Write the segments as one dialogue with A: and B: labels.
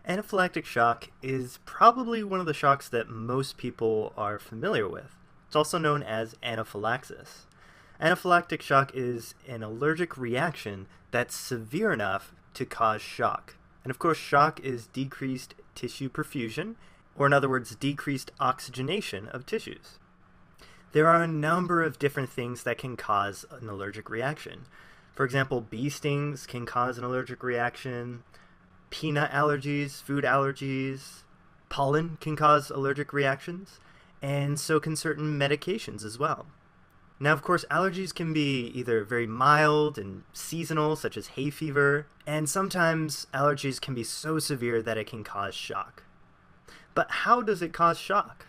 A: Anaphylactic shock is probably one of the shocks that most people are familiar with. It's also known as anaphylaxis. Anaphylactic shock is an allergic reaction that's severe enough to cause shock. And of course, shock is decreased tissue perfusion, or in other words, decreased oxygenation of tissues. There are a number of different things that can cause an allergic reaction. For example, bee stings can cause an allergic reaction. Peanut allergies, food allergies, pollen can cause allergic reactions, and so can certain medications as well. Now, of course, allergies can be either very mild and seasonal, such as hay fever, and sometimes allergies can be so severe that it can cause shock. But how does it cause shock?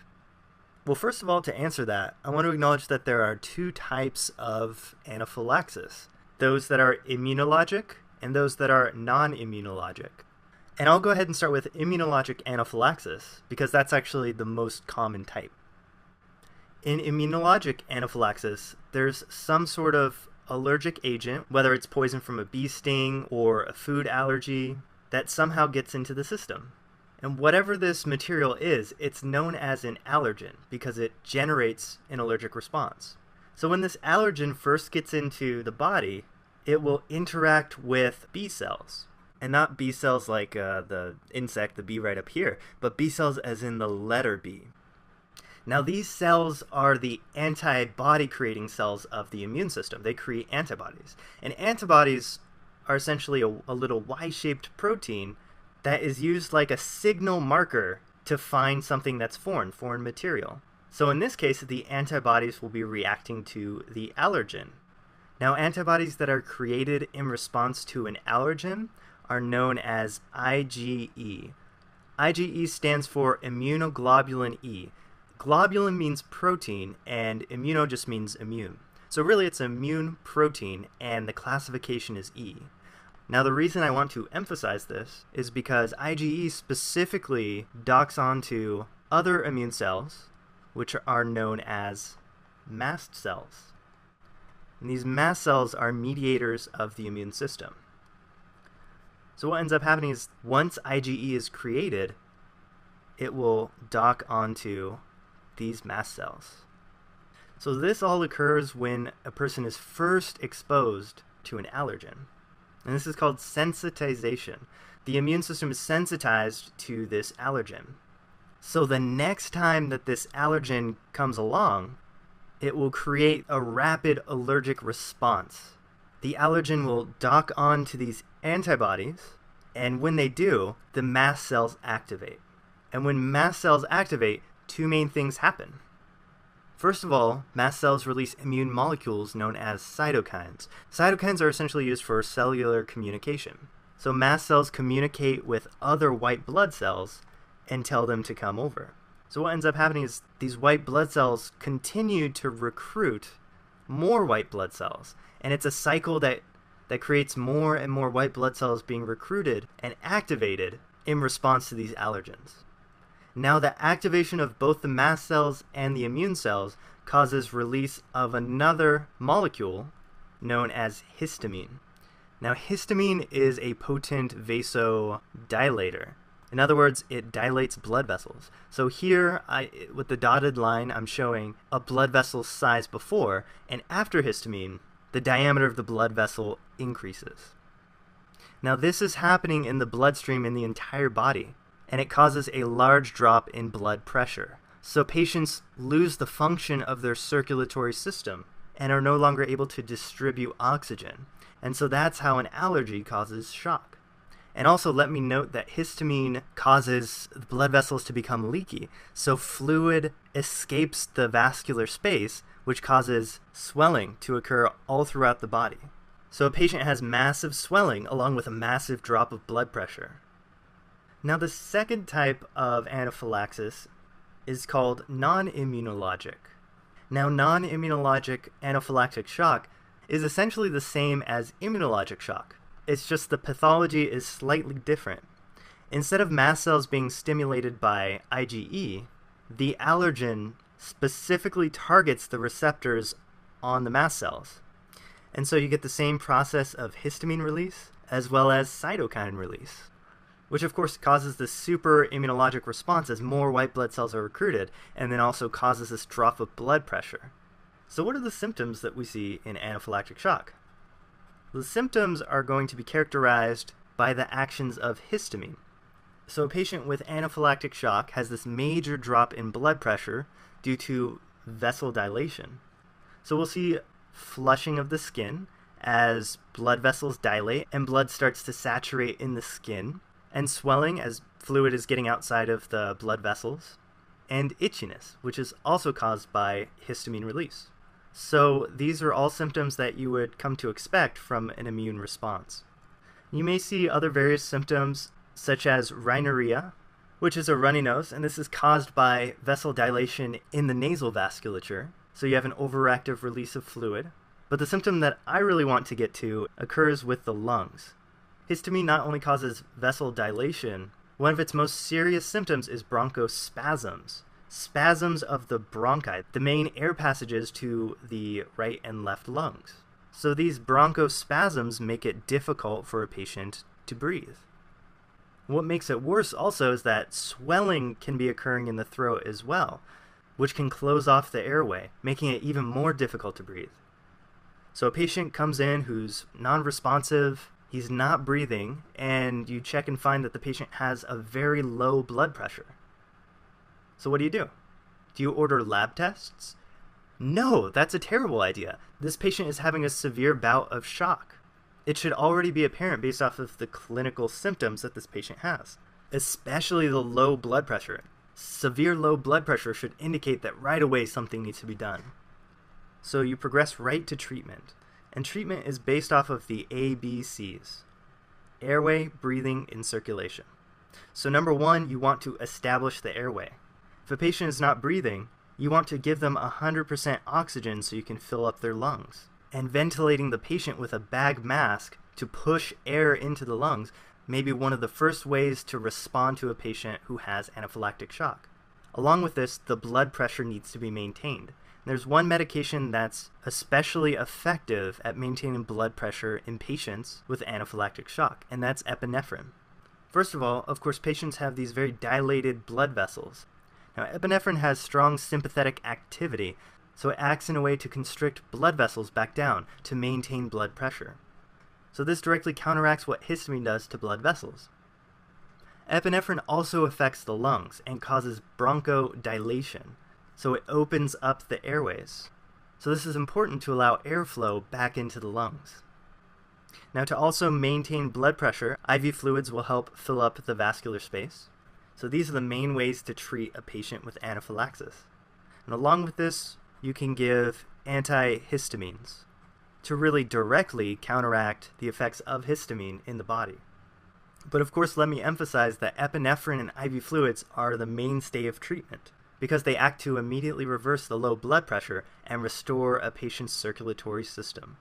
A: Well, first of all, to answer that, I want to acknowledge that there are two types of anaphylaxis, those that are immunologic and those that are non-immunologic. And I'll go ahead and start with immunologic anaphylaxis, because that's actually the most common type. In immunologic anaphylaxis, there's some sort of allergic agent, whether it's poison from a bee sting or a food allergy, that somehow gets into the system. And whatever this material is, it's known as an allergen, because it generates an allergic response. So when this allergen first gets into the body, it will interact with B cells. And not B cells like the insect, the bee right up here, but B cells as in the letter B. Now these cells are the antibody creating cells of the immune system. They create antibodies. And antibodies are essentially a little Y-shaped protein that is used like a signal marker to find something that's foreign material. So in this case, the antibodies will be reacting to the allergen. Now antibodies that are created in response to an allergen are known as IgE. IgE stands for immunoglobulin E. Globulin means protein, and immuno just means immune. So really it's immune protein, and the classification is E. Now the reason I want to emphasize this is because IgE specifically docks onto other immune cells, which are known as mast cells. And these mast cells are mediators of the immune system. So what ends up happening is once IgE is created, it will dock onto these mast cells. So this all occurs when a person is first exposed to an allergen. And this is called sensitization. The immune system is sensitized to this allergen. So the next time that this allergen comes along, it will create a rapid allergic response. The allergen will dock onto these antibodies, and when they do, the mast cells activate. And when mast cells activate, two main things happen. First of all, mast cells release immune molecules known as cytokines. Cytokines are essentially used for cellular communication. So mast cells communicate with other white blood cells and tell them to come over. So what ends up happening is these white blood cells continue to recruit more white blood cells. And it's a cycle that creates more and more white blood cells being recruited and activated in response to these allergens. Now the activation of both the mast cells and the immune cells causes release of another molecule known as histamine. Now histamine is a potent vasodilator. In other words, it dilates blood vessels. So here, with the dotted line, I'm showing a blood vessel size before, and after histamine, the diameter of the blood vessel increases. Now this is happening in the bloodstream in the entire body, and it causes a large drop in blood pressure. So patients lose the function of their circulatory system and are no longer able to distribute oxygen. And so that's how an allergy causes shock. And also let me note that histamine causes the blood vessels to become leaky, so fluid escapes the vascular space, which causes swelling to occur all throughout the body. So a patient has massive swelling along with a massive drop of blood pressure. Now the second type of anaphylaxis is called non-immunologic. Now non-immunologic anaphylactic shock is essentially the same as immunologic shock. It's just the pathology is slightly different. Instead of mast cells being stimulated by IgE, the allergen specifically targets the receptors on the mast cells. And so you get the same process of histamine release as well as cytokine release, which of course causes this super immunologic response as more white blood cells are recruited, and then also causes this drop of blood pressure. So what are the symptoms that we see in anaphylactic shock? The symptoms are going to be characterized by the actions of histamine. So a patient with anaphylactic shock has this major drop in blood pressure due to vessel dilation. So we'll see flushing of the skin as blood vessels dilate and blood starts to saturate in the skin, and swelling as fluid is getting outside of the blood vessels, and itchiness, which is also caused by histamine release. So these are all symptoms that you would come to expect from an immune response. You may see other various symptoms such as rhinorrhea, which is a runny nose, and this is caused by vessel dilation in the nasal vasculature, so you have an overactive release of fluid. But the symptom that I really want to get to occurs with the lungs. Histamine not only causes vessel dilation, one of its most serious symptoms is bronchospasms. Spasms of the bronchi, the main air passages to the right and left lungs. So these bronchospasms make it difficult for a patient to breathe. What makes it worse also is that swelling can be occurring in the throat as well, which can close off the airway, making it even more difficult to breathe. So a patient comes in who's non-responsive, he's not breathing, and you check and find that the patient has a very low blood pressure. So what do? Do you order lab tests? No, that's a terrible idea. This patient is having a severe bout of shock. It should already be apparent based off of the clinical symptoms that this patient has, especially the low blood pressure. Severe low blood pressure should indicate that right away something needs to be done. So you progress right to treatment, and treatment is based off of the ABCs: airway, breathing, and circulation. So number one, you want to establish the airway. If a patient is not breathing, you want to give them 100% oxygen so you can fill up their lungs. And ventilating the patient with a bag mask to push air into the lungs may be one of the first ways to respond to a patient who has anaphylactic shock. Along with this, the blood pressure needs to be maintained. There's one medication that's especially effective at maintaining blood pressure in patients with anaphylactic shock, and that's epinephrine. First of all, of course, patients have these very dilated blood vessels. Now, epinephrine has strong sympathetic activity, so it acts in a way to constrict blood vessels back down to maintain blood pressure. So this directly counteracts what histamine does to blood vessels. Epinephrine also affects the lungs and causes bronchodilation, so it opens up the airways. So this is important to allow airflow back into the lungs. Now, to also maintain blood pressure, IV fluids will help fill up the vascular space. So these are the main ways to treat a patient with anaphylaxis. And along with this, you can give antihistamines to really directly counteract the effects of histamine in the body. But of course, let me emphasize that epinephrine and IV fluids are the mainstay of treatment because they act to immediately reverse the low blood pressure and restore a patient's circulatory system.